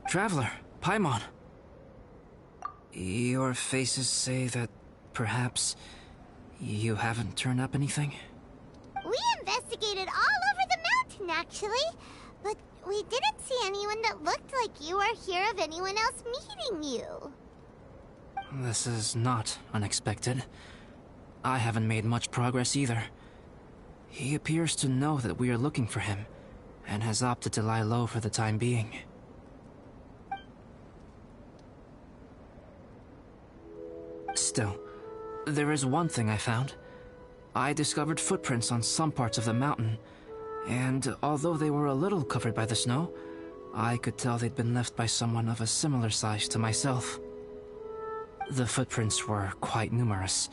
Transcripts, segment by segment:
Traveler, Paimon. Your faces say that perhaps you haven't turned up anything? We investigated all over the mountain, actually. But we didn't see anyone that looked like you or hear of anyone else meeting you. This is not unexpected. I haven't made much progress either. He appears to know that we are looking for him, and has opted to lie low for the time being. Still, there is one thing I found. I discovered footprints on some parts of the mountain, and although they were a little covered by the snow, I could tell they'd been left by someone of a similar size to myself. The footprints were quite numerous,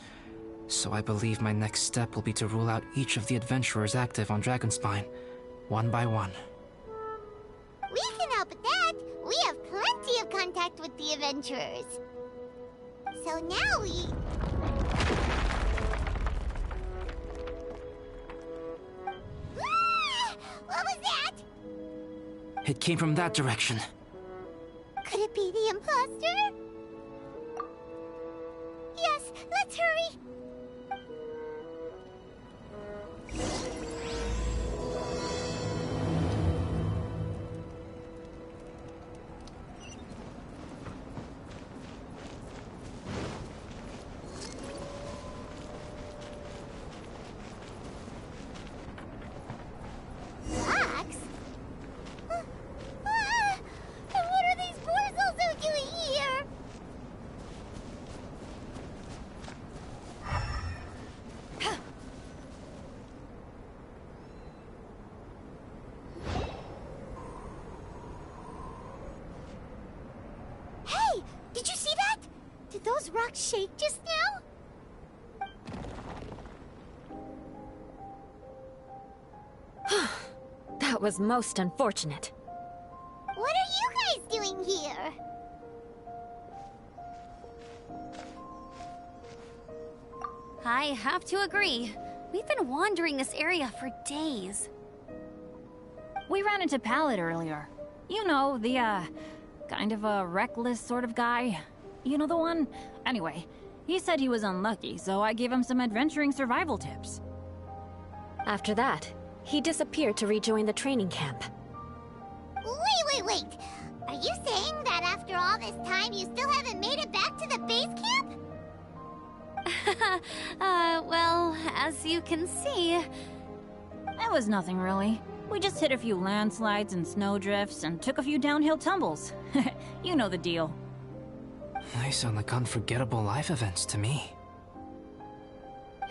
so I believe my next step will be to rule out each of the adventurers active on Dragonspine, one by one. We can help with that. We have plenty of contact with the adventurers. So now we... What was that? It came from that direction. Could it be the imposter? Yes, let's hurry. Did you see that? Did those rocks shake just now? That was most unfortunate. What are you guys doing here? I have to agree. We've been wandering this area for days. We ran into Pallet earlier. You know, the, kind of a reckless sort of guy. You know the one? Anyway, he said he was unlucky, so I gave him some adventuring survival tips. After that, he disappeared to rejoin the training camp. Wait. Are you saying that after all this time you still haven't made it back to the base camp? Well, as you can see... It was nothing really. We just hit a few landslides and snowdrifts and took a few downhill tumbles. You know the deal. They sound like unforgettable life events to me.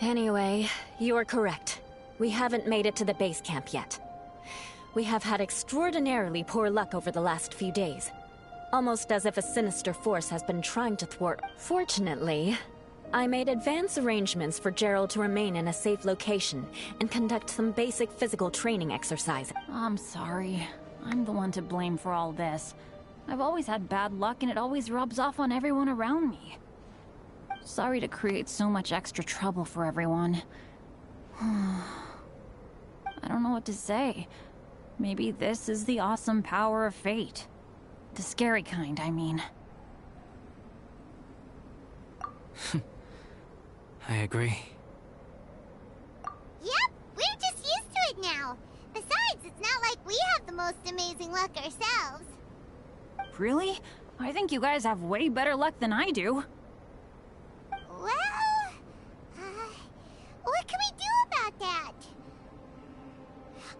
Anyway, you're correct. We haven't made it to the base camp yet. We have had extraordinarily poor luck over the last few days. Almost as if a sinister force has been trying to thwart. Fortunately, I made advance arrangements for Gerald to remain in a safe location and conduct some basic physical training exercise. I'm sorry. I'm the one to blame for all this. I've always had bad luck and it always rubs off on everyone around me. Sorry to create so much extra trouble for everyone. I don't know what to say. Maybe this is the awesome power of fate. The scary kind, I mean. I agree. Yep, we're just used to it now. Besides, it's not like we have the most amazing luck ourselves. Really? I think you guys have way better luck than I do. Well, what can we do about that?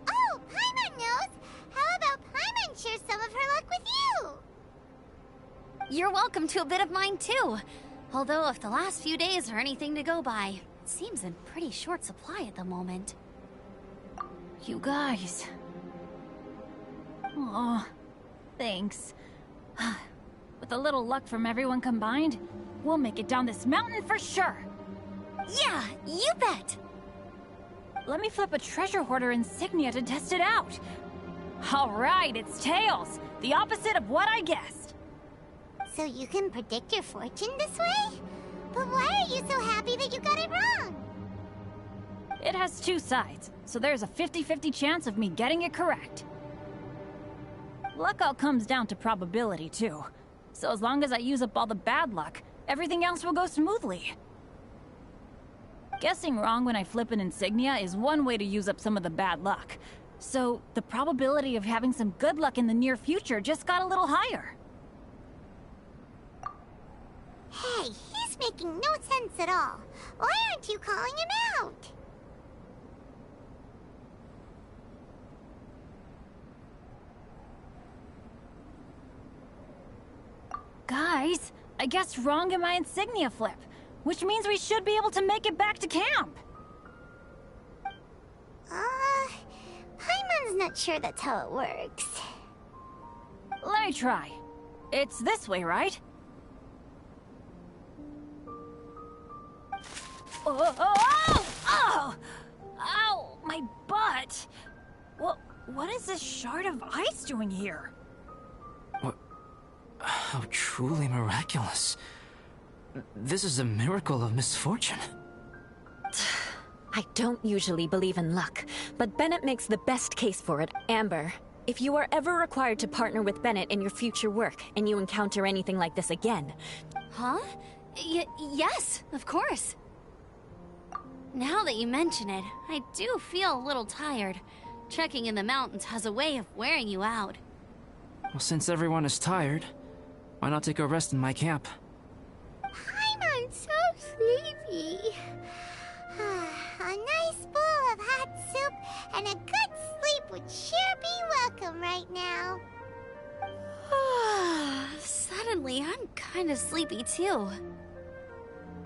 Oh, Paimon knows! How about Paimon share some of her luck with you? You're welcome to a bit of mine too. Although if the last few days are anything to go by, it seems in pretty short supply at the moment. You guys. Aw, thanks. With a little luck from everyone combined, we'll make it down this mountain for sure. Yeah, you bet! Let me flip a treasure hoarder insignia to test it out. All right, it's tails. The opposite of what I guessed. So you can predict your fortune this way? But why are you so happy that you got it wrong? It has two sides, so there's a 50-50 chance of me getting it correct. luck all comes down to probability, too. So as long as I use up all the bad luck, everything else will go smoothly. Guessing wrong when I flip an insignia is one way to use up some of the bad luck. So the probability of having some good luck in the near future just got a little higher. Hey, he's making no sense at all. Why aren't you calling him out? Guys, I guess wrong in my insignia flip, which means we should be able to make it back to camp. Paimon's not sure that's how it works. Let me try. It's this way, right? Oh! Ow! My butt! What is this shard of ice doing here? How truly miraculous. This is a miracle of misfortune. I don't usually believe in luck, but Bennett makes the best case for it. Amber, if you are ever required to partner with Bennett in your future work, and you encounter anything like this again... Huh? Yes, of course. Now that you mention it, I do feel a little tired. Trekking in the mountains has a way of wearing you out. Well, since everyone is tired, why not take a rest in my camp? Paimon's so sleepy. A nice bowl of hot soup and a good sleep would sure be welcome right now. Suddenly, I'm kind of sleepy too.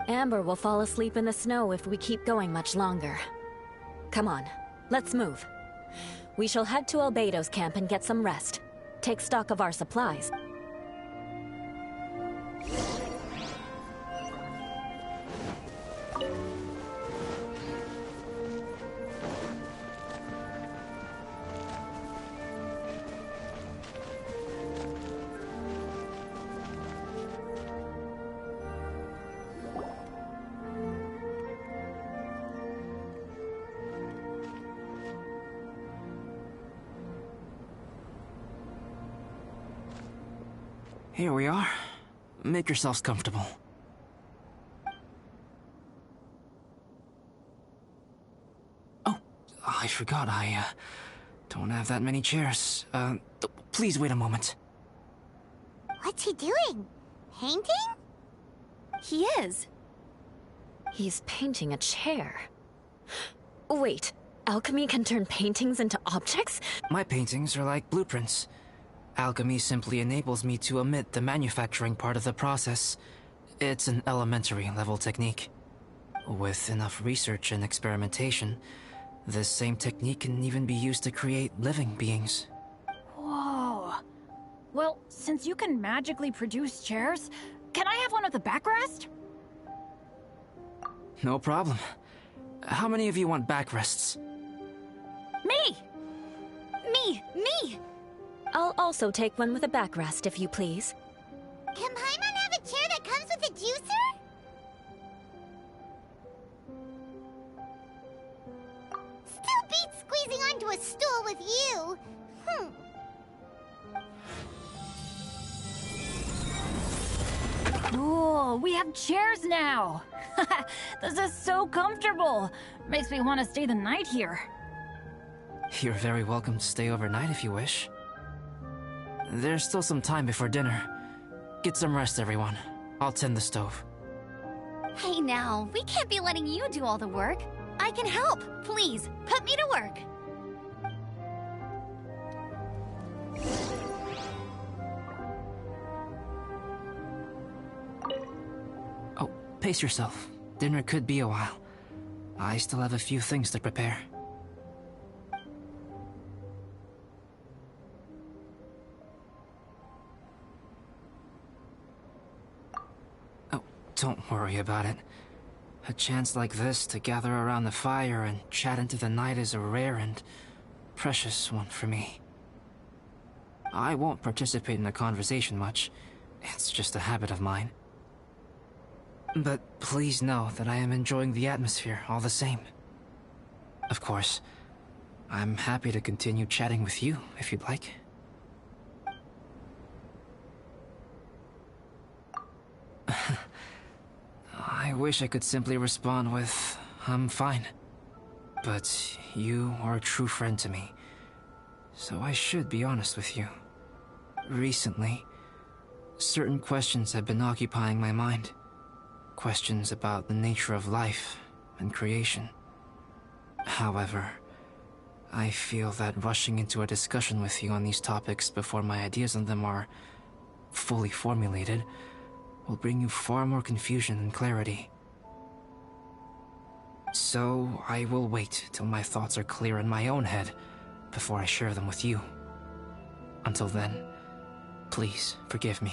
Amber will fall asleep in the snow if we keep going much longer. Come on, let's move. We shall head to Albedo's camp and get some rest. Take stock of our supplies. Here we are. Make yourselves comfortable. Oh, I forgot I, don't have that many chairs. Please wait a moment. What's he doing? Painting? He is. He's painting a chair. Wait, alchemy can turn paintings into objects? My paintings are like blueprints. Alchemy simply enables me to omit the manufacturing part of the process. It's an elementary level technique. With enough research and experimentation, this same technique can even be used to create living beings. Whoa. Well, since you can magically produce chairs, can I have one with a backrest? No problem. How many of you want backrests? Me! Me! I'll also take one with a backrest, if you please. Can Paimon have a chair that comes with a juicer? Still beats squeezing onto a stool with you. Ooh, we have chairs now! This is so comfortable! Makes me want to stay the night here. You're very welcome to stay overnight if you wish. There's still some time before dinner. Get some rest, everyone. I'll tend the stove. Hey now, we can't be letting you do all the work. I can help. Please, put me to work. Oh, pace yourself. Dinner could be a while. I still have a few things to prepare. Don't worry about it. A chance like this to gather around the fire and chat into the night is a rare and precious one for me. I won't participate in the conversation much. It's just a habit of mine. But please know that I am enjoying the atmosphere all the same. Of course, I'm happy to continue chatting with you if you'd like. wish I could simply respond with, I'm fine. But you are a true friend to me, so I should be honest with you. Recently, certain questions have been occupying my mind. Questions about the nature of life and creation. However, I feel that rushing into a discussion with you on these topics before my ideas on them are fully formulated will bring you far more confusion than clarity. So I will wait till my thoughts are clear in my own head before I share them with you. Until then, please forgive me.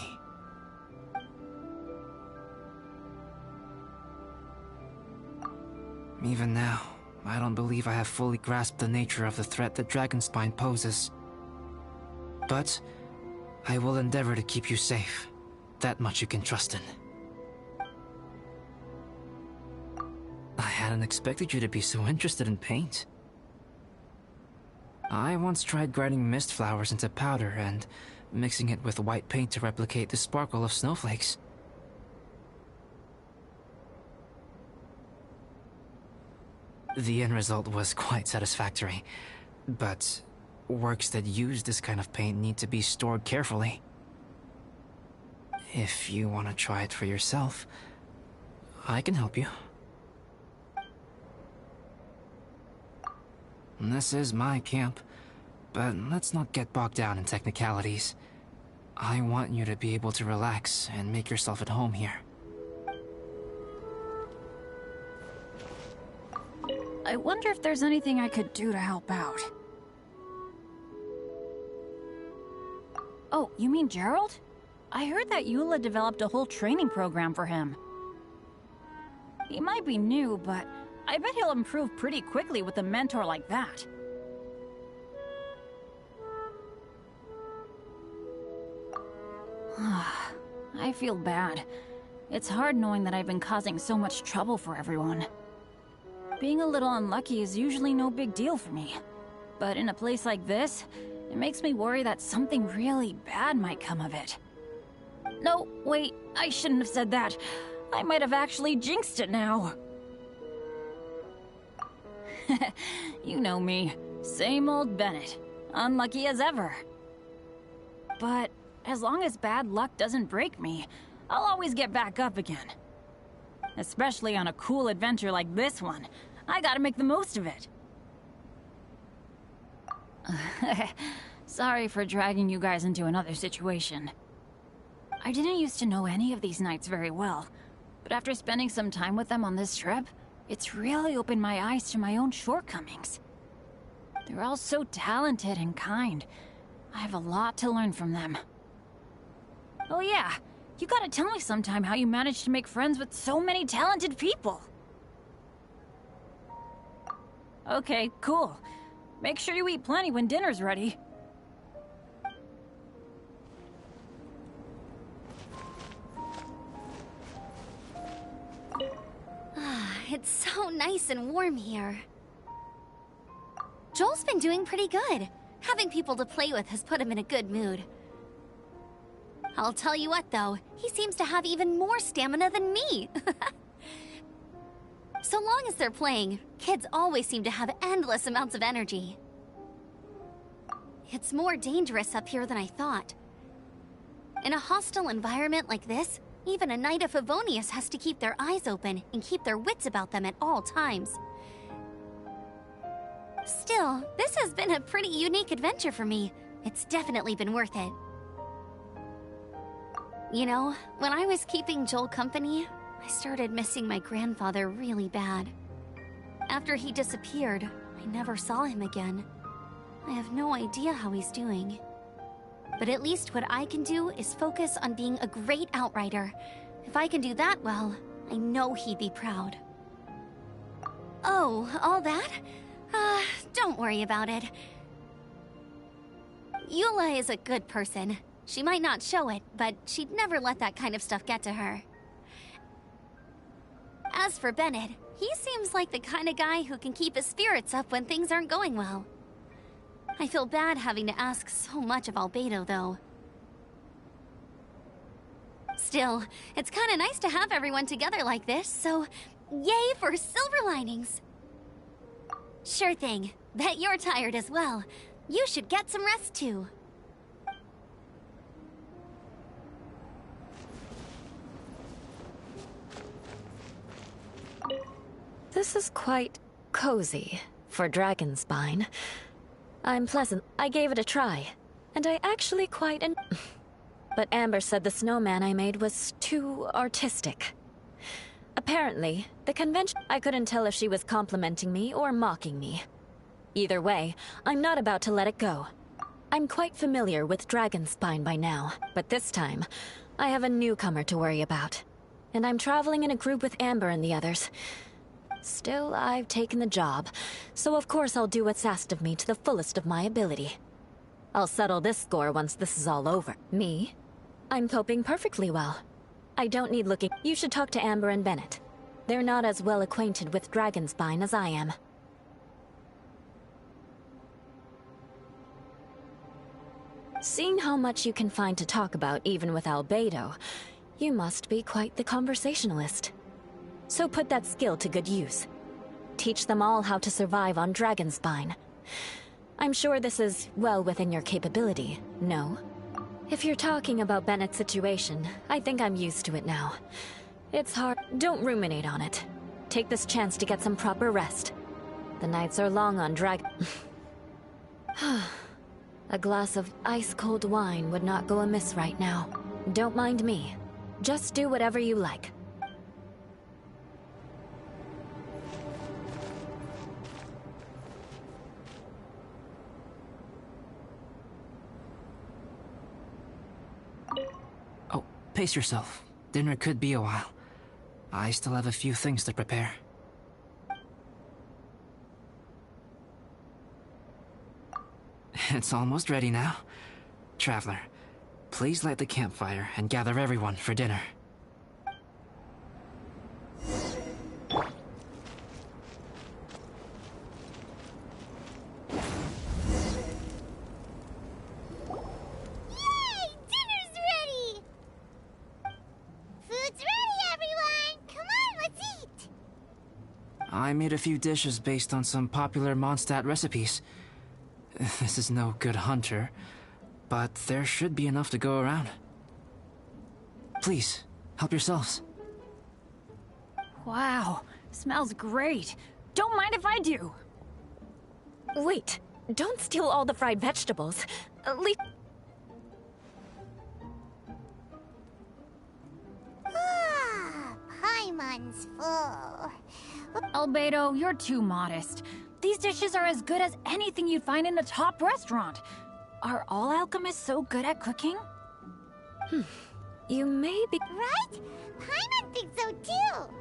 Even now, I don't believe I have fully grasped the nature of the threat that Dragonspine poses. But I will endeavor to keep you safe. That much you can trust in. I hadn't expected you to be so interested in paint. I once tried grinding mist flowers into powder and mixing it with white paint to replicate the sparkle of snowflakes. The end result was quite satisfactory, but works that use this kind of paint need to be stored carefully. If you want to try it for yourself, I can help you. This is my camp, but let's not get bogged down in technicalities. I want you to be able to relax and make yourself at home here. I wonder if there's anything I could do to help out. Oh, you mean Gerald? I heard that Eula developed a whole training program for him. He might be new, but I bet he'll improve pretty quickly with a mentor like that. I feel bad. It's hard knowing that I've been causing so much trouble for everyone. Being a little unlucky is usually no big deal for me. But in a place like this, it makes me worry that something really bad might come of it. No, wait, I shouldn't have said that. I might have actually jinxed it now. You know me. Same old Bennett. Unlucky as ever. But as long as bad luck doesn't break me, I'll always get back up again. Especially on a cool adventure like this one. I gotta make the most of it. Sorry for dragging you guys into another situation. I didn't used to know any of these knights very well, but after spending some time with them on this trip, it's really opened my eyes to my own shortcomings. They're all so talented and kind. I have a lot to learn from them. Oh yeah, you gotta tell me sometime how you managed to make friends with so many talented people. Okay, cool. Make sure you eat plenty when dinner's ready. It's so nice and warm here. Joel's been doing pretty good. Having people to play with has put him in a good mood. I'll tell you what, though. He seems to have even more stamina than me. So long as they're playing, kids always seem to have endless amounts of energy. It's more dangerous up here than I thought. In a hostile environment like this, even a Knight of Favonius has to keep their eyes open and keep their wits about them at all times. Still, this has been a pretty unique adventure for me. It's definitely been worth it. You know, when I was keeping Joel company, I started missing my grandfather really bad. After he disappeared, I never saw him again. I have no idea how he's doing. But at least what I can do is focus on being a great outrider. If I can do that well, I know he'd be proud. Oh, all that? Don't worry about it. Eula is a good person. She might not show it, but she'd never let that kind of stuff get to her. As for Bennett, he seems like the kind of guy who can keep his spirits up when things aren't going well. I feel bad having to ask so much of Albedo, though. Still, it's kinda nice to have everyone together like this, so yay for silver linings! Sure thing. Bet you're tired as well. You should get some rest too. This is quite cozy for Dragonspine. I'm pleasant. I gave it a try, and I actually quite But Amber said the snowman I made was too artistic. Apparently, the convention... I couldn't tell if she was complimenting me or mocking me. Either way, I'm not about to let it go. I'm quite familiar with Dragonspine by now, but this time, I have a newcomer to worry about. And I'm traveling in a group with Amber and the others. Still, I've taken the job, so of course I'll do what's asked of me to the fullest of my ability. I'll settle this score once this is all over. Me? I'm coping perfectly well. I don't need looking. You should talk to Amber and Bennett. They're not as well acquainted with Dragonspine as I am. Seeing how much you can find to talk about even with Albedo, you must be quite the conversationalist. So put that skill to good use. Teach them all how to survive on Dragonspine. I'm sure this is well within your capability, no? If you're talking about Bennett's situation, I think I'm used to it now. It's hard. Don't ruminate on it. Take this chance to get some proper rest. The nights are long on A glass of ice-cold wine would not go amiss right now. Don't mind me. Just do whatever you like. Oh, pace yourself. Dinner could be a while. I still have a few things to prepare. It's almost ready now. Traveler, please light the campfire and gather everyone for dinner. I made a few dishes based on some popular Mondstadt recipes. This is no good hunter, but there should be enough to go around. Please, help yourselves. Wow, smells great. Don't mind if I do. Wait, don't steal all the fried vegetables. Leave... Paimon's full. Albedo, you're too modest. These dishes are as good as anything you'd find in a top restaurant. Are all alchemists so good at cooking? You may be... Right? Paimon thinks so too.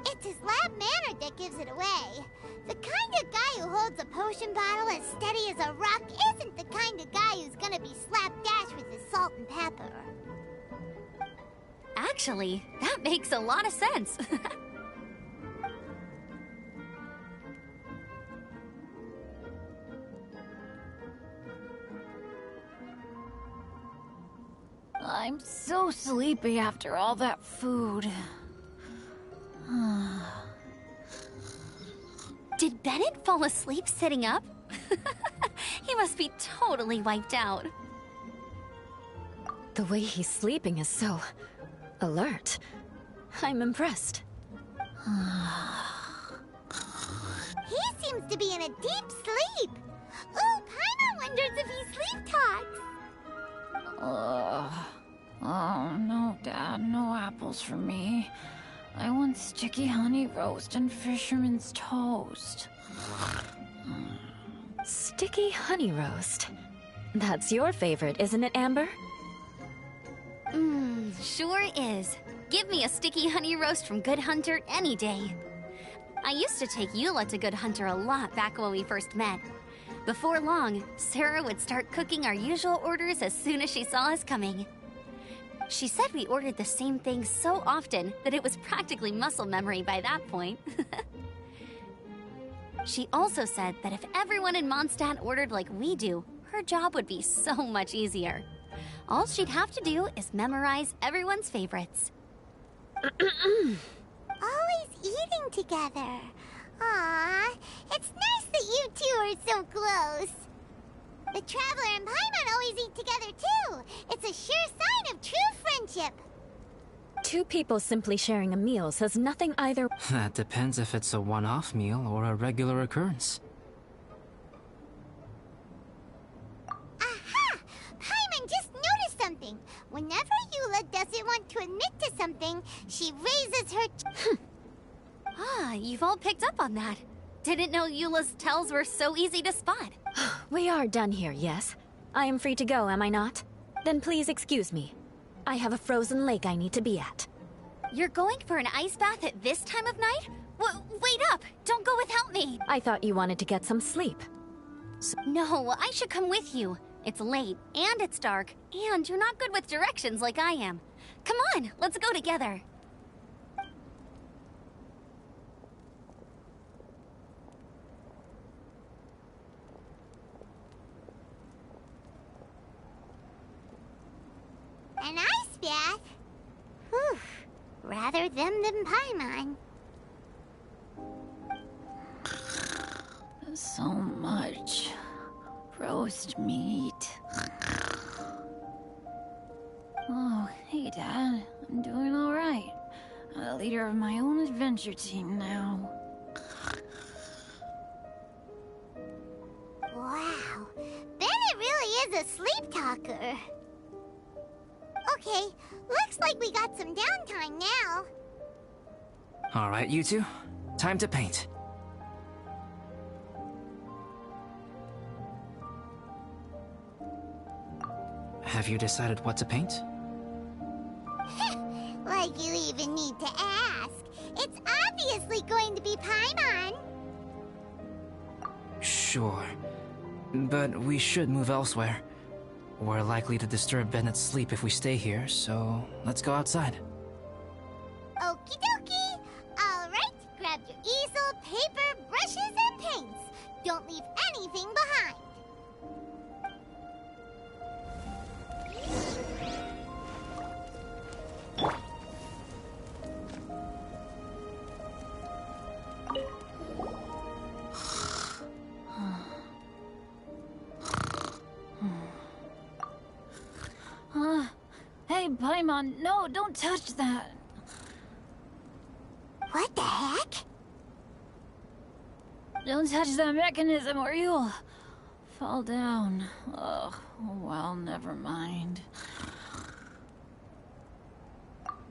It's his lab manner that gives it away. The kind of guy who holds a potion bottle as steady as a rock isn't the kind of guy who's gonna be slapdash with his salt and pepper. Actually, that makes a lot of sense. I'm so sleepy after all that food. Did Bennett fall asleep sitting up? He must be totally wiped out. The way he's sleeping is so... alert. I'm impressed. He seems to be in a deep sleep. Ooh, Paimon wonders if he sleep talks. Oh, no, Dad, no apples for me. I want sticky honey roast and fisherman's toast. Sticky honey roast. That's your favorite, isn't it, Amber? Sure is. Give me a sticky honey roast from Good Hunter any day. I used to take Eula to Good Hunter a lot back when we first met. Before long, Sarah would start cooking our usual orders as soon as she saw us coming. She said we ordered the same thing so often that it was practically muscle memory by that point. She also said that if everyone in Mondstadt ordered like we do, her job would be so much easier. All she'd have to do is memorize everyone's favorites. Always eating together. Aww, it's nice that you two are so close. The Traveler and Paimon always eat together too. It's a sure sign of true friendship. Two people simply sharing a meal says nothing either. That depends if it's a one-off meal or a regular occurrence. Aha! Paimon just noticed something. Whenever Eula doesn't want to admit to something, she raises her... Ah, you've all picked up on that. Didn't know Eula's tells were so easy to spot. We are done here, yes? I am free to go, am I not? Then please excuse me. I have a frozen lake I need to be at. You're going for an ice bath at this time of night? Wait up! Don't go without me! I thought you wanted to get some sleep. No, I should come with you. It's late, and it's dark, and you're not good with directions like I am. Come on, let's go together. An ice bath? Whew. Rather them than Paimon. So much roast meat. Oh, hey, Dad. I'm doing all right. I'm the leader of my own adventure team now. Wow. Bennett really is a sleep talker. Okay, looks like we got some downtime now. All right, you two. Time to paint. Have you decided what to paint? Like you even need to ask. It's obviously going to be Paimon. Sure. But we should move elsewhere. We're likely to disturb Bennett's sleep if we stay here, so let's go outside. Okie dokie. All right, grab your easel, paper, brushes, and paints. Don't leave anything behind. Hey, Paimon, no, don't touch that. What the heck? Don't touch that mechanism or you'll fall down. Oh, well, never mind.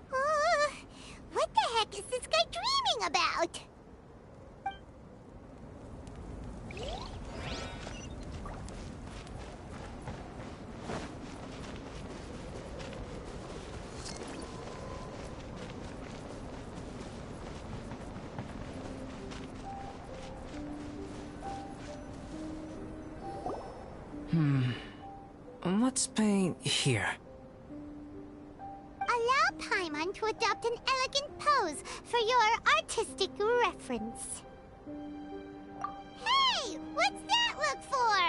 What the heck is this guy dreaming about? Let's paint here. Allow Paimon to adopt an elegant pose for your artistic reference. Hey! What's that look for?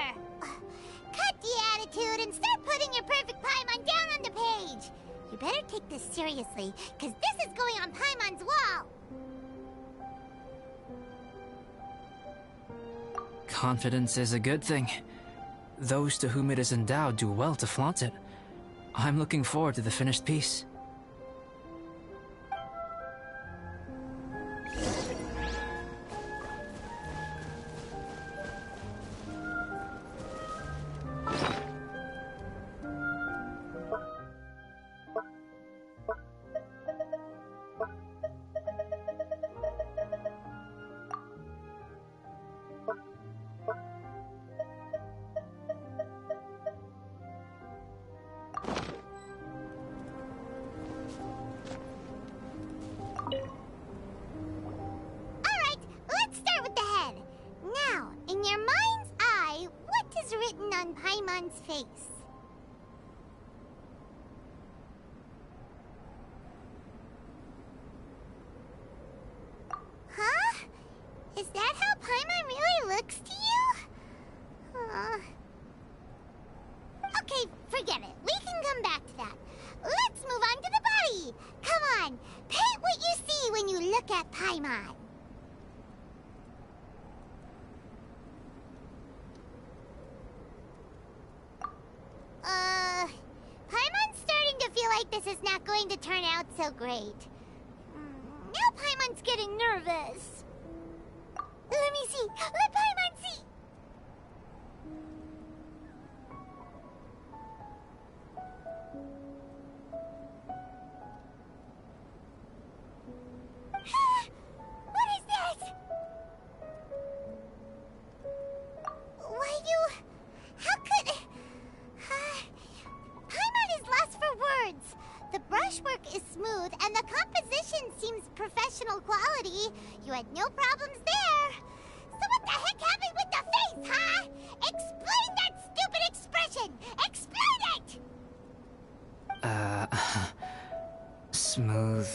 Cut the attitude and start putting your perfect Paimon down on the page. You better take this seriously, because this is going on Paimon's wall. Confidence is a good thing. Those to whom it is endowed do well to flaunt it. I'm looking forward to the finished piece. On Paimon's face. Huh? Is that how Paimon really looks to you? Okay, forget it. We can come Paimon. Paimon's starting to feel like this is not going to turn out so great. Now Paimon's getting nervous. Let me see. Let Paimon see. What is that? Why you... How could... Paimon is lost for words. The brushwork is smooth and the composition seems professional quality. You had no problems there. So what the heck happened with the face, huh? Explain that stupid expression! Explain it! Smooth,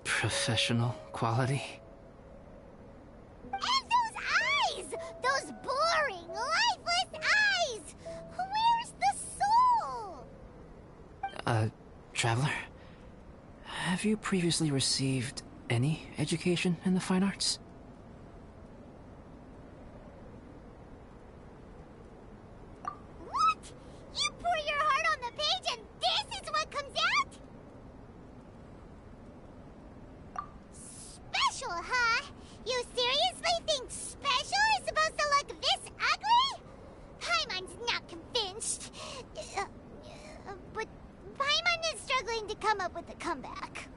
professional quality? And those eyes! Those boring, lifeless eyes! Where's the soul? Traveler? Have you previously received any education in the fine arts? What? You pour your heart on the page and this is what comes out? Special, huh? You seriously think special is supposed to look this ugly? Paimon's not convinced. But Paimon is struggling to come up with a comeback.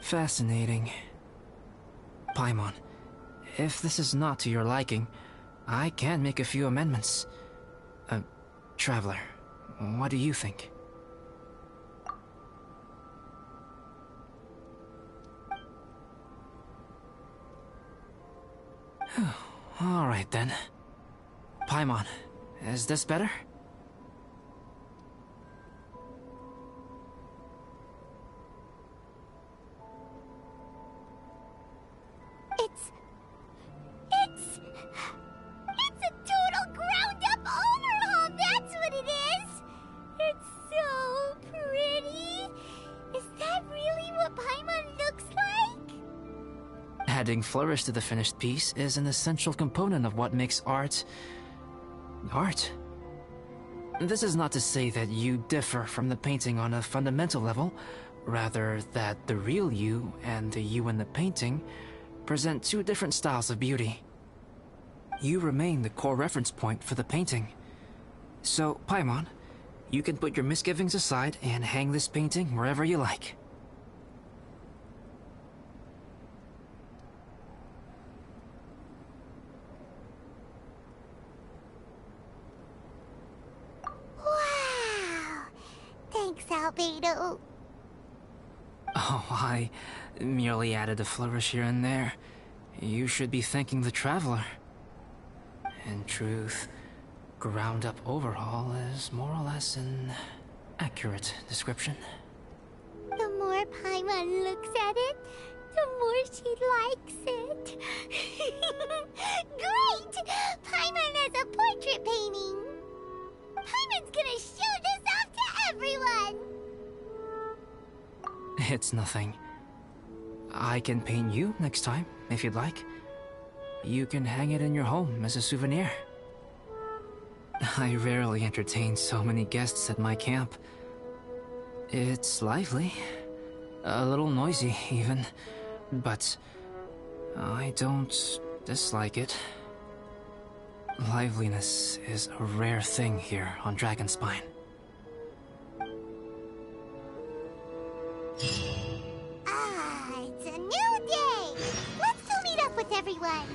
Fascinating. Paimon, if this is not to your liking, I can make a few amendments. Traveler, what do you think? All right then. Paimon, is this better? It's a total ground-up overhaul, that's what it is! It's so pretty! Is that really what Paimon looks like? Adding flourish to the finished piece is an essential component of what makes art... art. This is not to say that you differ from the painting on a fundamental level, rather that the real you and the you in the painting present two different styles of beauty. You remain the core reference point for the painting. So, Paimon, you can put your misgivings aside and hang this painting wherever you like. Wow! Thanks, Albedo. Oh, I merely added a flourish here and there. You should be thanking the Traveler. In truth, ground-up overhaul is more or less an accurate description. The more Paimon looks at it, the more she likes it. Great! Paimon has a portrait painting! Paimon's gonna show this off to everyone! It's nothing. I can paint you next time, if you'd like. You can hang it in your home as a souvenir. I rarely entertain so many guests at my camp. It's lively. A little noisy, even. But I don't dislike it. Liveliness is a rare thing here on Dragonspine. It's a new day! Let's go meet up with everyone!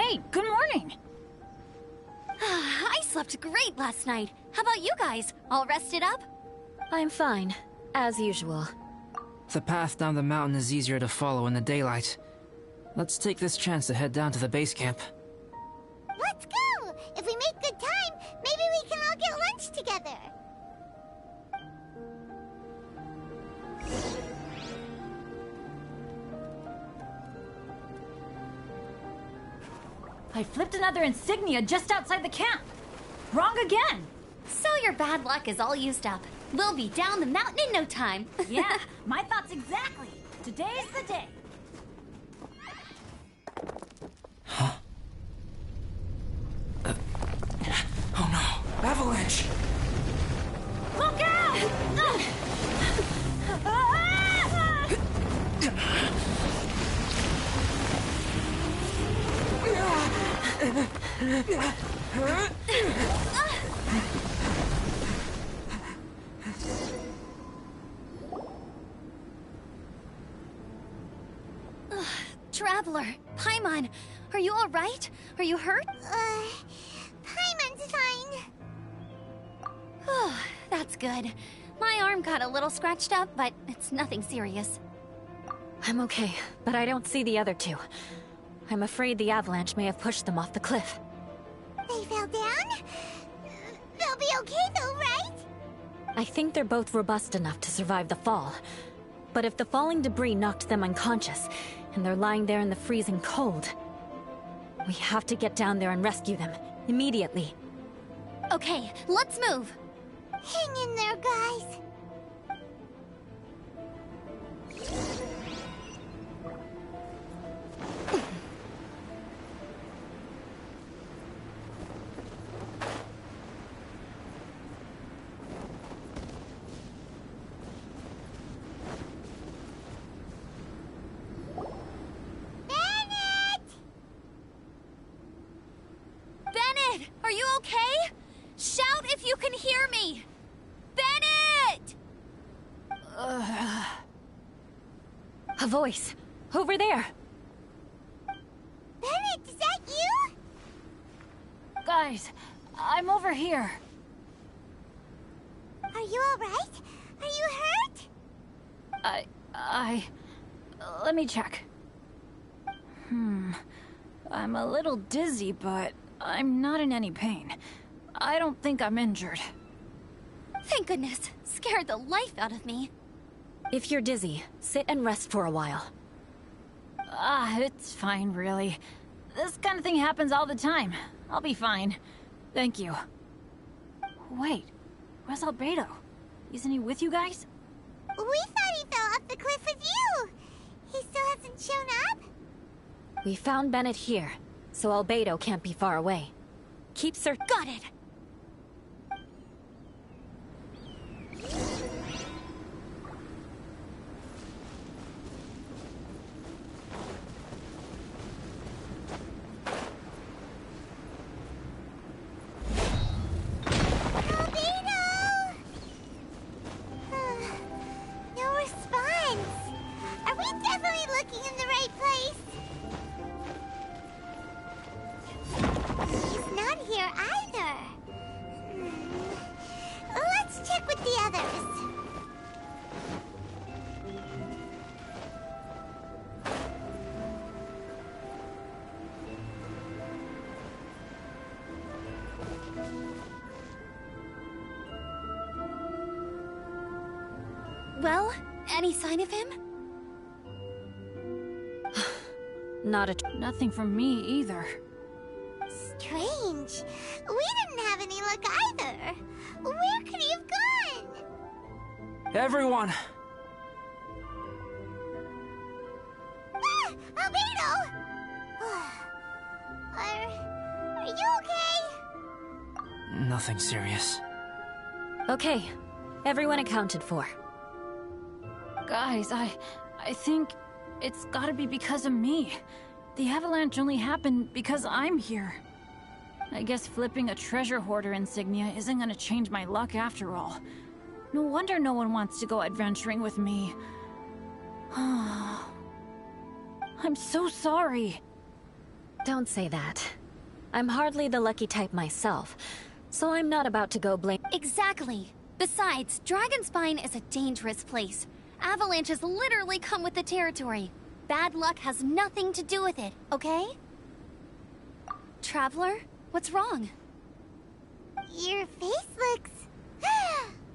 Hey, good morning! I slept great last night. How about you guys? All rested up? I'm fine, as usual. The path down the mountain is easier to follow in the daylight. Let's take this chance to head down to the base camp. Let's go! If we make good time, maybe we can all get lunch together. I flipped another insignia just outside the camp. Wrong again! So your bad luck is all used up. We'll be down the mountain in no time. Yeah, my thoughts exactly. Today's the day. Oh no! Avalanche! Look out! Traveler, Paimon, are you all right? Are you hurt? Paimon's fine. That's good. My arm got a little scratched up, but it's nothing serious. I'm okay, but I don't see the other two. I'm afraid the avalanche may have pushed them off the cliff. They fell down? They'll be okay though, right? I think they're both robust enough to survive the fall. But if the falling debris knocked them unconscious, and they're lying there in the freezing cold, we have to get down there and rescue them, immediately. Okay, let's move. Hang in there, guys. Bennett, are you okay? Shout if you can hear me! Bennett! A voice! Over there! Bennett, is that you? Guys, I'm over here. Are you alright? Are you hurt? Let me check. I'm a little dizzy, but I'm not in any pain. I don't think I'm injured. Thank goodness. Scared the life out of me. If you're dizzy, sit and rest for a while. It's fine, really. This kind of thing happens all the time. I'll be fine. Thank you. Wait, where's Albedo? Isn't he with you guys? We thought he fell off the cliff with you. He still hasn't shown up? We found Bennett here, so Albedo can't be far away. Keep searching. Got it! No response. Are we definitely looking in the right place? He's not here either. Let's check with the others. Well, any sign of him? Nothing from me either. Strange. We didn't have any luck either. Where could he have gone? Everyone! Ah! Albedo! Are you okay? Nothing serious. Okay, everyone accounted for. Guys, I think it's gotta be because of me. The avalanche only happened because I'm here. I guess flipping a treasure hoarder insignia isn't gonna change my luck after all. No wonder no one wants to go adventuring with me. I'm so sorry. Don't say that. I'm hardly the lucky type myself, so I'm not about to go blame— Exactly. Besides, Dragonspine is a dangerous place. Avalanches literally come with the territory. Bad luck has nothing to do with it, okay? Traveler, what's wrong? Your face looks...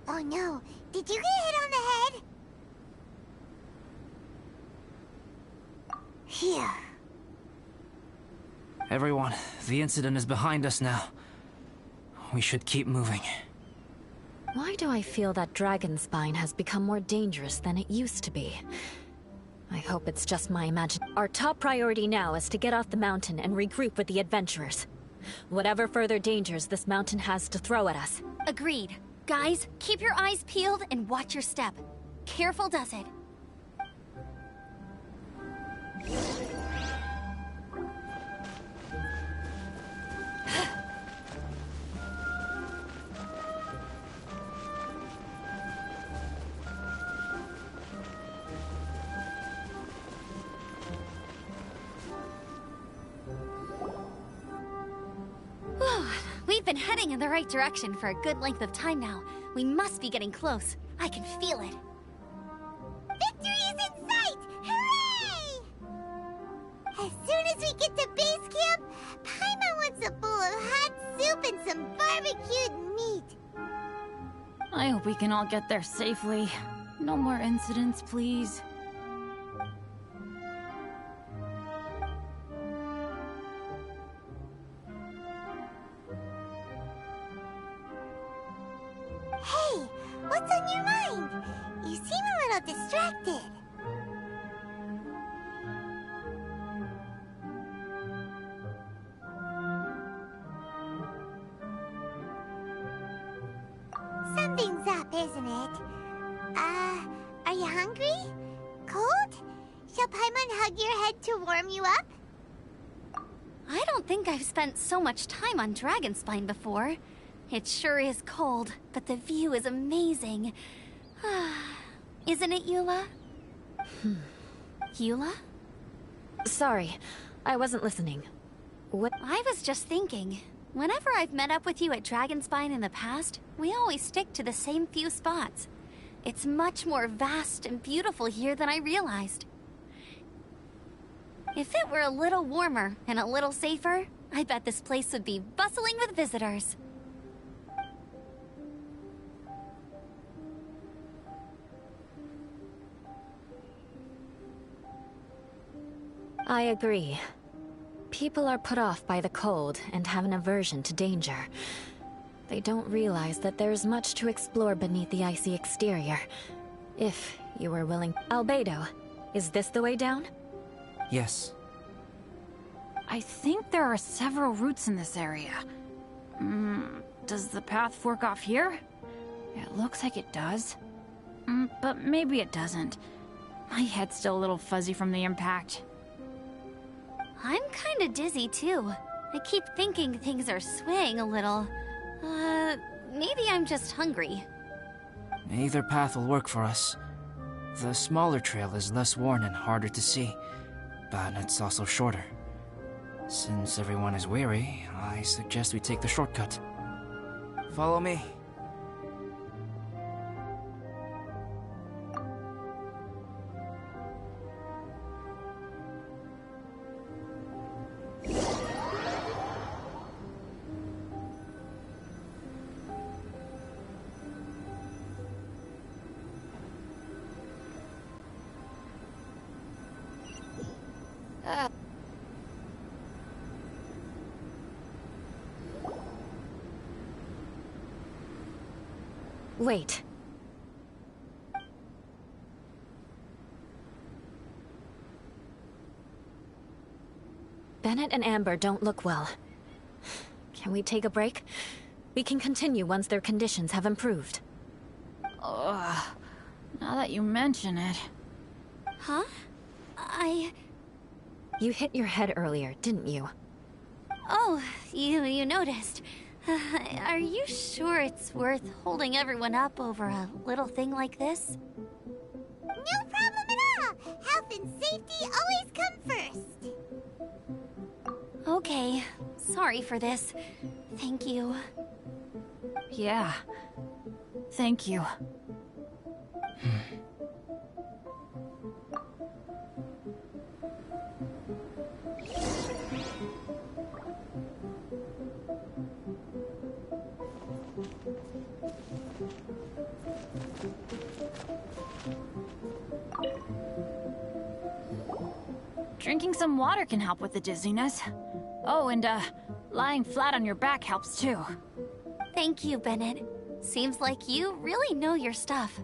Oh no, did you get hit on the head? Phew. Everyone, the incident is behind us now. We should keep moving. Why do I feel that Dragonspine has become more dangerous than it used to be? I hope it's just my imagination. Our top priority now is to get off the mountain and regroup with the adventurers. Whatever further dangers this mountain has to throw at us. Agreed. Guys, keep your eyes peeled and watch your step. Careful does it. We've been heading in the right direction for a good length of time now. We must be getting close. I can feel it. Victory is in sight! Hooray! As soon as we get to base camp, Paimon wants a bowl of hot soup and some barbecued meat. I hope we can all get there safely. No more incidents, please. Hey, what's on your mind? You seem a little distracted. Something's up, isn't it? Are you hungry? Cold? Shall Paimon hug your head to warm you up? I don't think I've spent so much time on Dragonspine before. It sure is cold, but the view is amazing. Isn't it, Eula? Eula? Sorry, I wasn't listening. What? I was just thinking. Whenever I've met up with you at Dragonspine in the past, we always stick to the same few spots. It's much more vast and beautiful here than I realized. If it were a little warmer and a little safer, I bet this place would be bustling with visitors. I agree. People are put off by the cold and have an aversion to danger. They don't realize that there's much to explore beneath the icy exterior. If you were willing... Albedo, is this the way down? Yes. I think there are several routes in this area. Does the path fork off here? It looks like it does. But maybe it doesn't. My head's still a little fuzzy from the impact. I'm kinda dizzy too. I keep thinking things are swaying a little. Maybe I'm just hungry. Either path will work for us. The smaller trail is less worn and harder to see, but it's also shorter. Since everyone is weary, I suggest we take the shortcut. Follow me. Wait. Bennett and Amber don't look well. Can we take a break? We can continue once their conditions have improved. Ugh. Now that you mention it... Huh? You hit your head earlier, didn't you? Oh, you noticed. Are you sure it's worth holding everyone up over a little thing like this? No problem at all! Health and safety always come first! okay. Sorry for this. Thank you. Yeah. Thank you. Drinking some water can help with the dizziness. Oh, and lying flat on your back helps too. Thank you, Bennett. Seems like you really know your stuff.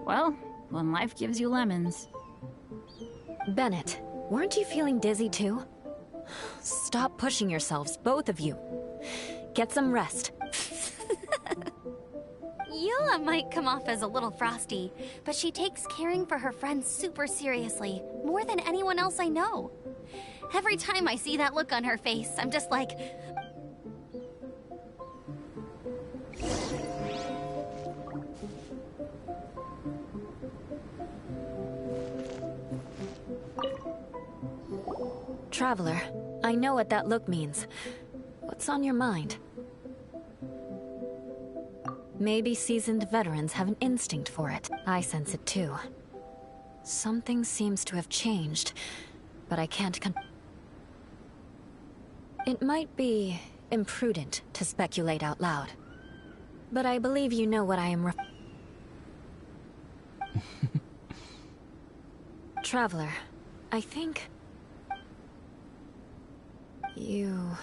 Well, when life gives you lemons. Bennett, weren't you feeling dizzy too? Stop pushing yourselves, both of you. Get some rest. Eula might come off as a little frosty, but she takes caring for her friends super seriously, more than anyone else I know. Every time I see that look on her face, I'm just like... Traveler, I know what that look means. What's on your mind? Maybe seasoned veterans have an instinct for it. I sense it too. Something seems to have changed, but I can't It might be imprudent to speculate out loud, but I believe you know what I am Traveler, I think... you...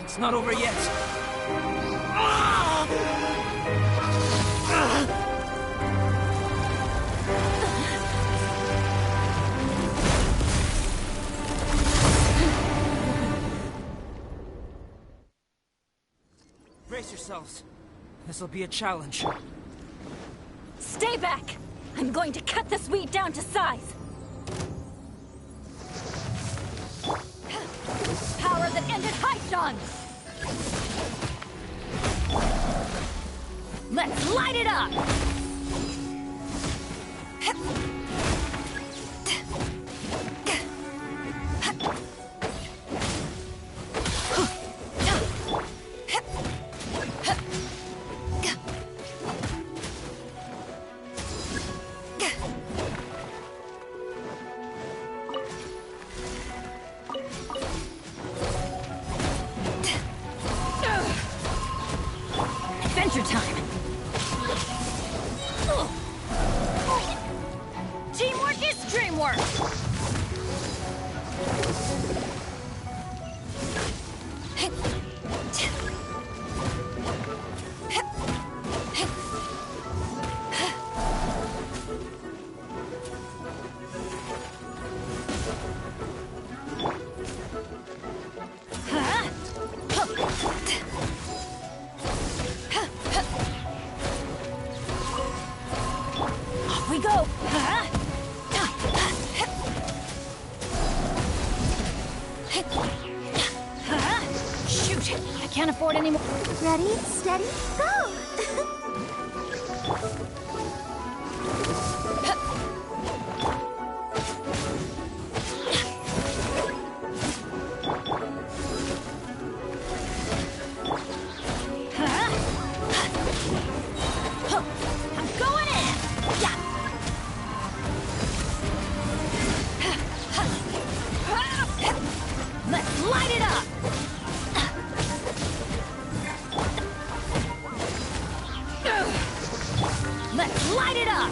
It's not over yet. Brace yourselves. This'll be a challenge. Stay back! I'm going to cut this weed down to size! Power that ended Hypton! Let's light it up! Adventure time! Teamwork is dreamwork! We go! Shoot! I can't afford any more. Ready, steady, go! Light it up!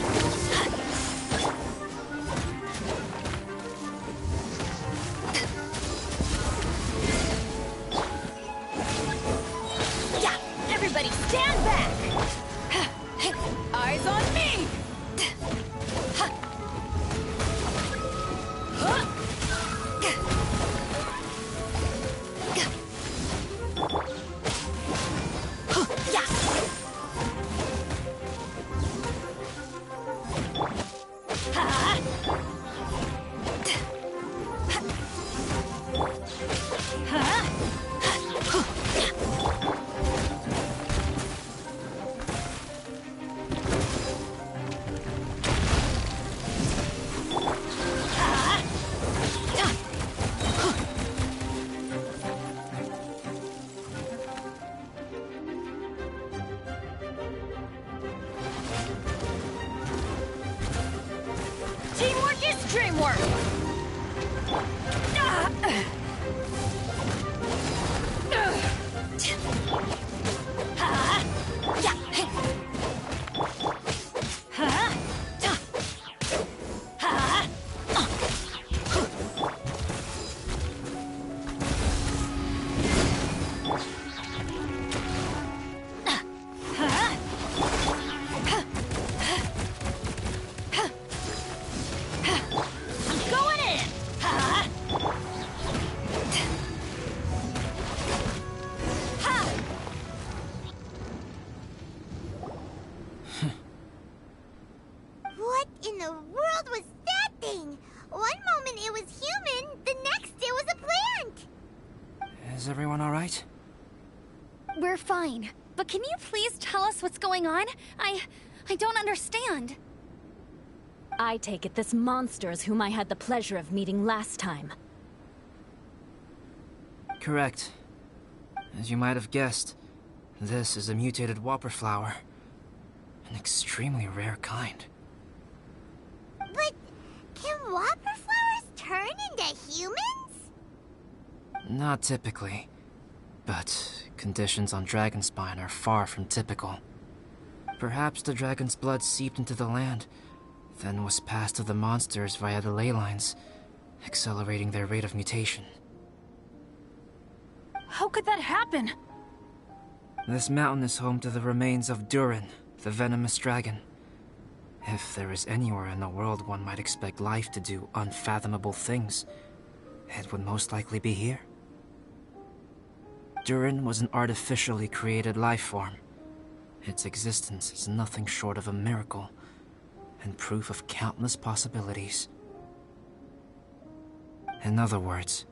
Yeah! Everybody stand back! Eyes on me! Teamwork is dreamwork! What in the world was that thing? One moment it was human, the next it was a plant! Is everyone alright? We're fine. But can you please tell us what's going on? I don't understand. I take it this monster is whom I had the pleasure of meeting last time. Correct. As you might have guessed, this is a mutated whopper flower. An extremely rare kind. But can whopper flowers turn into humans? Not typically, but conditions on Dragonspine are far from typical. Perhaps the dragon's blood seeped into the land, then was passed to the monsters via the ley lines, accelerating their rate of mutation. How could that happen? This mountain is home to the remains of Durin, the venomous dragon. If there is anywhere in the world one might expect life to do unfathomable things, it would most likely be here. Durin was an artificially created life form. Its existence is nothing short of a miracle, and proof of countless possibilities. In other words,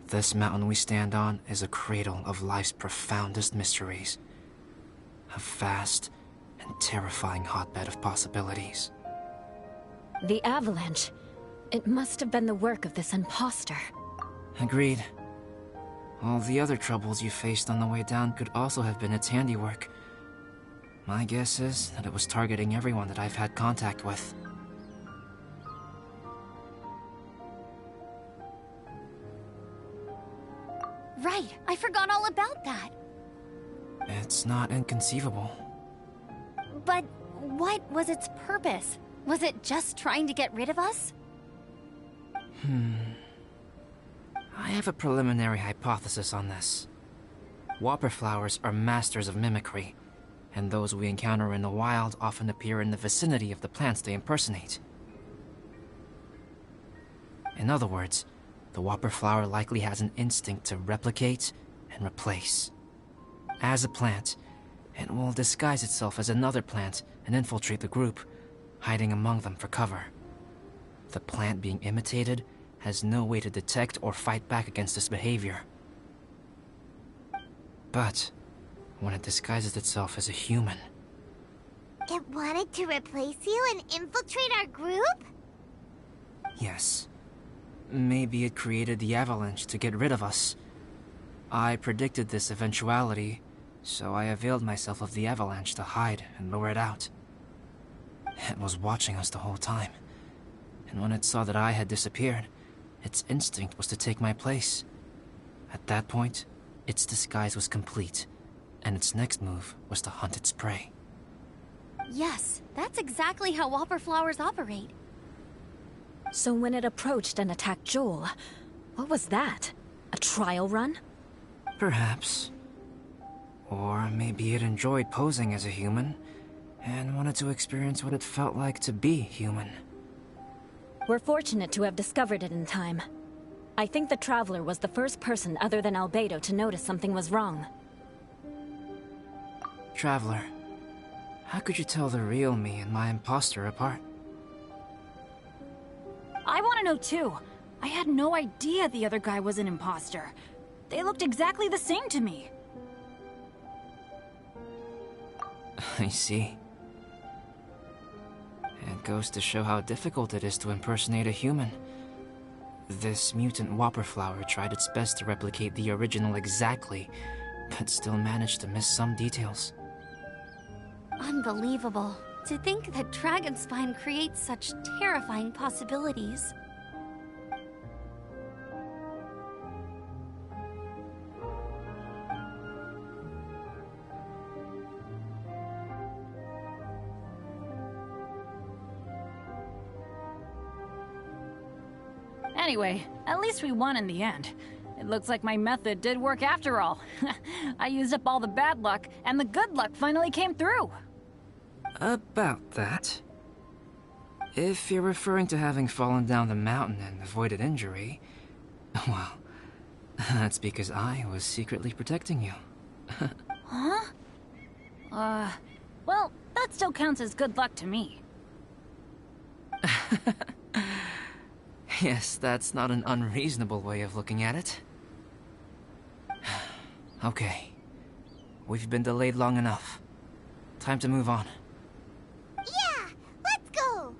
this mountain we stand on is a cradle of life's profoundest mysteries. A vast and terrifying hotbed of possibilities. The avalanche. It must have been the work of this imposter. Agreed. All the other troubles you faced on the way down could also have been its handiwork. My guess is that it was targeting everyone that I've had contact with. Right, I forgot all about that. It's not inconceivable. But what was its purpose? Was it just trying to get rid of us? I have a preliminary hypothesis on this. Whopper flowers are masters of mimicry, and those we encounter in the wild often appear in the vicinity of the plants they impersonate. In other words, the whopper flower likely has an instinct to replicate and replace. As a plant, it will disguise itself as another plant and infiltrate the group, hiding among them for cover. The plant being imitated has no way to detect or fight back against this behavior. But when it disguises itself as a human... It wanted to replace you and infiltrate our group? Yes. Maybe it created the avalanche to get rid of us. I predicted this eventuality, so I availed myself of the avalanche to hide and lure it out. It was watching us the whole time, and when it saw that I had disappeared, its instinct was to take my place. At that point, its disguise was complete, and its next move was to hunt its prey. Yes, that's exactly how whopper flowers operate. So when it approached and attacked Joel, what was that? A trial run? Perhaps. Or maybe it enjoyed posing as a human, and wanted to experience what it felt like to be human. We're fortunate to have discovered it in time. I think the Traveler was the first person other than Albedo to notice something was wrong. Traveler, how could you tell the real me and my imposter apart? I want to know too. I had no idea the other guy was an imposter. They looked exactly the same to me. I see. It goes to show how difficult it is to impersonate a human. This mutant whopper flower tried its best to replicate the original exactly, but still managed to miss some details. Unbelievable. To think that Dragonspine creates such terrifying possibilities. Anyway, at least we won in the end. It looks like my method did work after all. I used up all the bad luck, and the good luck finally came through. About that. If you're referring to having fallen down the mountain and avoided injury, well, that's because I was secretly protecting you. Huh? Well, that still counts as good luck to me. Yes, that's not an unreasonable way of looking at it. Okay. We've been delayed long enough. Time to move on. Yeah, let's go!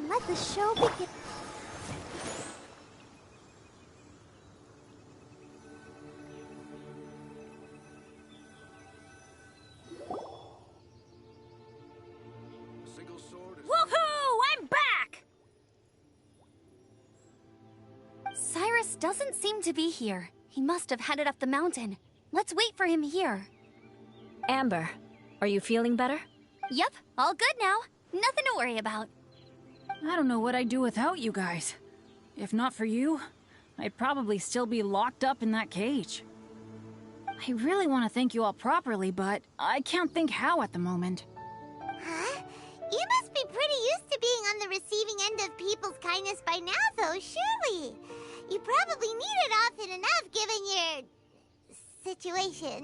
Let the show begin. Woohoo! I'm back! Cyrus doesn't seem to be here. He must have headed up the mountain. Let's wait for him here. Amber, are you feeling better? Yep, all good now. Nothing to worry about. I don't know what I'd do without you guys. If not for you, I'd probably still be locked up in that cage. I really want to thank you all properly, but I can't think how at the moment. Huh? You must be pretty used to being on the receiving end of people's kindness by now, though, surely. You probably need it often enough, given your... situation.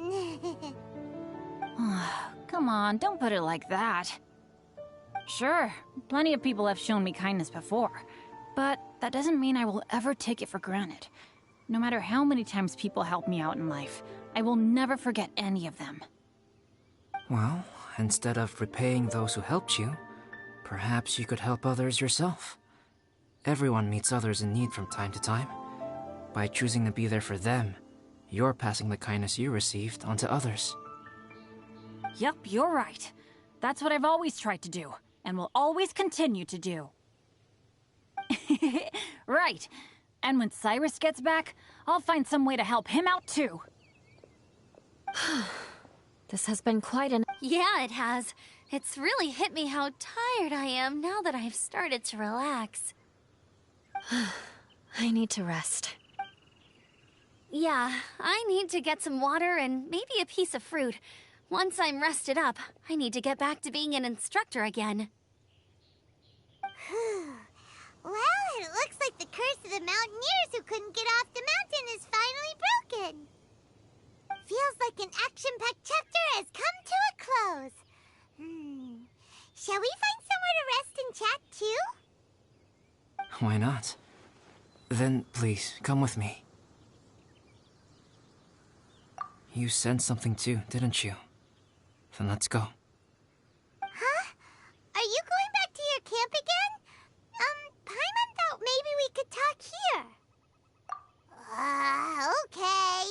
Come on, don't put it like that. Sure, plenty of people have shown me kindness before, but that doesn't mean I will ever take it for granted. No matter how many times people help me out in life, I will never forget any of them. Well, instead of repaying those who helped you, perhaps you could help others yourself. Everyone meets others in need from time to time. By choosing to be there for them, you're passing the kindness you received onto others. Yep, you're right. That's what I've always tried to do, and will always continue to do. Right. And when Cyrus gets back, I'll find some way to help him out too. This has been quite an... Yeah, it has. It's really hit me how tired I am now that I've started to relax. I need to rest. Yeah, I need to get some water and maybe a piece of fruit. Once I'm rested up, I need to get back to being an instructor again. Well, it looks like the curse of the mountaineers who couldn't get off Why not? Then please, come with me. You sensed something too, didn't you? Then let's go. Huh? Are you going back to your camp again? Paimon thought maybe we could talk here. Okay.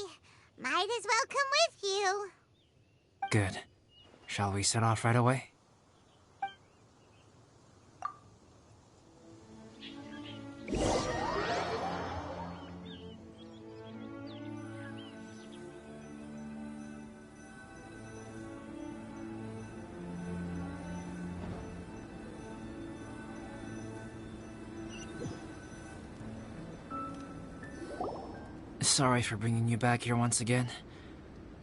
Might as well come with you. Good. Shall we set off right away? Sorry for bringing you back here once again.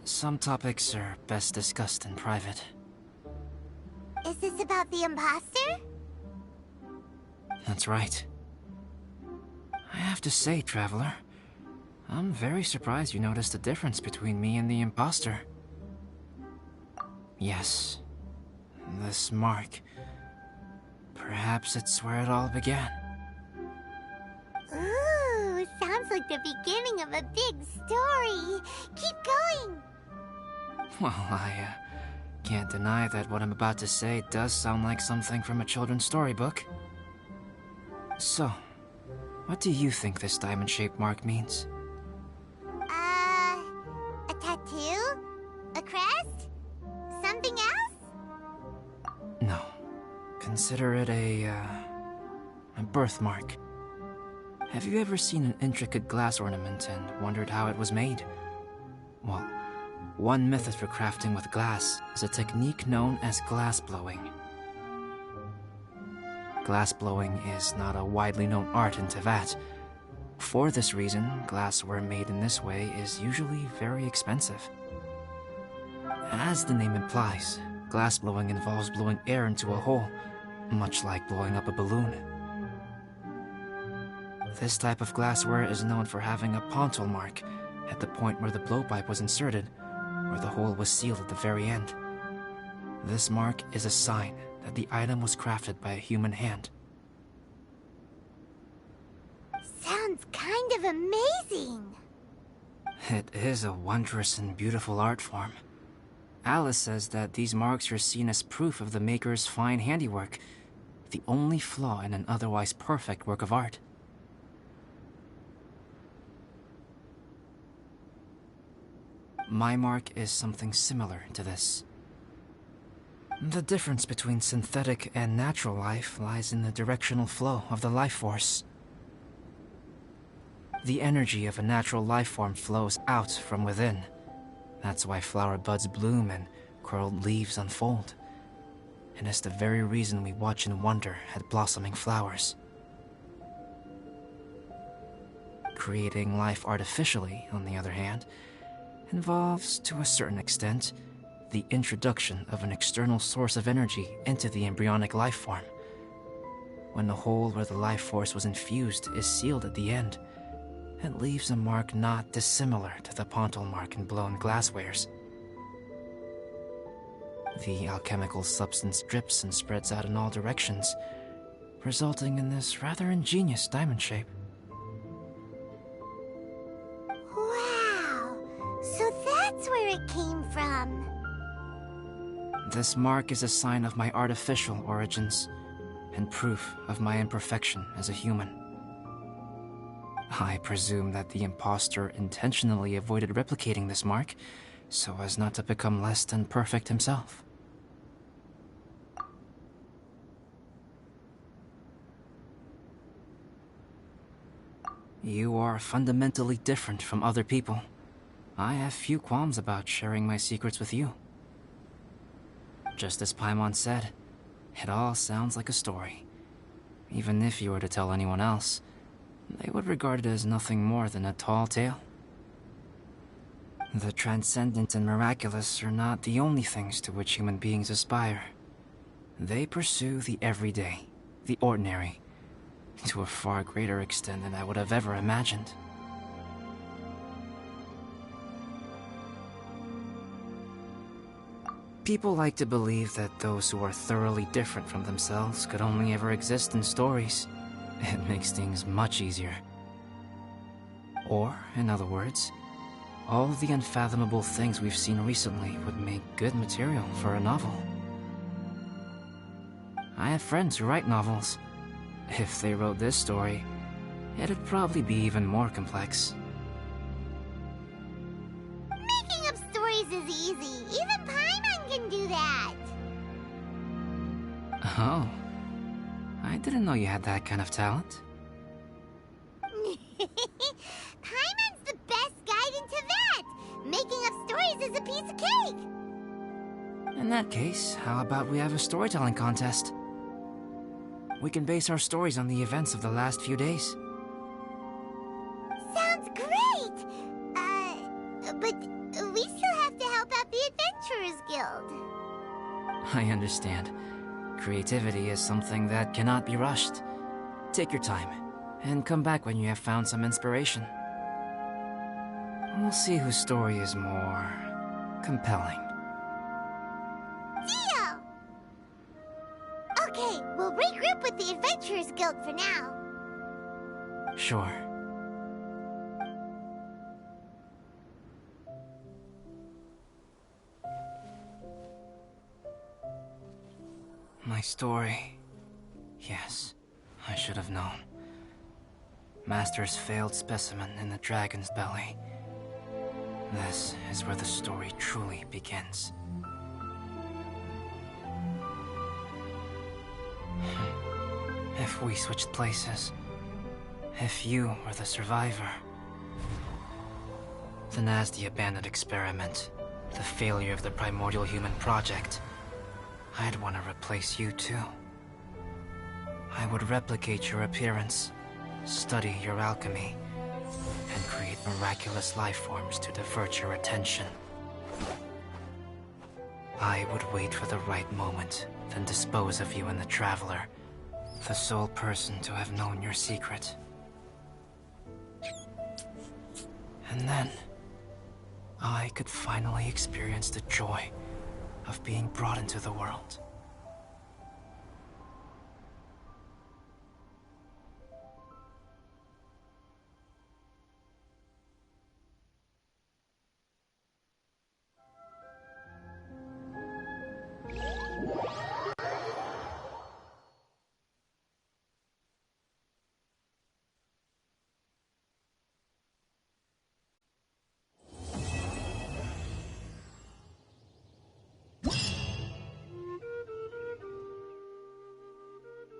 Some topics are best discussed in private. Is this about the imposter? That's right. I have to say, Traveler, I'm very surprised you noticed the difference between me and the imposter. Yes, this mark. Perhaps it's where it all began. Ooh, sounds like the beginning of a big story. Keep going. Well, I can't deny that what I'm about to say does sound like something from a children's storybook. So, what do you think this diamond-shaped mark means? A tattoo? A crest? Something else? No. Consider it a birthmark. Have you ever seen an intricate glass ornament and wondered how it was made? Well, one method for crafting with glass is a technique known as glass blowing. Glass blowing is not a widely known art in Teyvat. For this reason, glassware made in this way is usually very expensive. As the name implies, glass blowing involves blowing air into a hole, much like blowing up a balloon. This type of glassware is known for having a pontal mark at the point where the blowpipe was inserted, where the hole was sealed at the very end. This mark is a sign that the item was crafted by a human hand. Sounds kind of amazing. It is a wondrous and beautiful art form. Alice says that these marks are seen as proof of the maker's fine handiwork, the only flaw in an otherwise perfect work of art. My mark is something similar to this. The difference between synthetic and natural life lies in the directional flow of the life force. The energy of a natural life form flows out from within. That's why flower buds bloom and curled leaves unfold. And it's the very reason we watch and wonder at blossoming flowers. Creating life artificially, on the other hand, involves, to a certain extent, the introduction of an external source of energy into the embryonic life form. When the hole where the life force was infused is sealed at the end, it leaves a mark not dissimilar to the pontal mark in blown glasswares. The alchemical substance drips and spreads out in all directions, resulting in this rather ingenious diamond shape. Wow, so that's where it came from. This mark is a sign of my artificial origins, and proof of my imperfection as a human. I presume that the impostor intentionally avoided replicating this mark, so as not to become less than perfect himself. You are fundamentally different from other people. I have few qualms about sharing my secrets with you. Just as Paimon said, it all sounds like a story. Even if you were to tell anyone else, they would regard it as nothing more than a tall tale. The transcendent and miraculous are not the only things to which human beings aspire. They pursue the everyday, the ordinary, to a far greater extent than I would have ever imagined. People like to believe that those who are thoroughly different from themselves could only ever exist in stories. It makes things much easier. Or, in other words, all the unfathomable things we've seen recently would make good material for a novel. I have friends who write novels. If they wrote this story, it'd probably be even more complex. Making up stories is easy. Even Paimon can do that. Oh. I didn't know you had that kind of talent. Paimon's the best guide into that. Making up stories is a piece of cake. In that case, how about we have a storytelling contest? We can base our stories on the events of the last few days. Sounds great! But we still have to help out the Adventurers Guild. I understand. Creativity is something that cannot be rushed. Take your time, and come back when you have found some inspiration. We'll see whose story is more compelling. Deal! Okay, we'll regroup with the Adventurers Guild for now. Sure. My story. Yes, I should have known. Master's failed specimen in the dragon's belly. This is where the story truly begins. If we switched places, if you were the survivor, then as the abandoned experiment, the failure of the primordial human project, I'd want to replace you too. I would replicate your appearance, study your alchemy, and create miraculous life forms to divert your attention. I would wait for the right moment, then dispose of you in the Traveler, the sole person to have known your secret. And then, I could finally experience the joy of being brought into the world.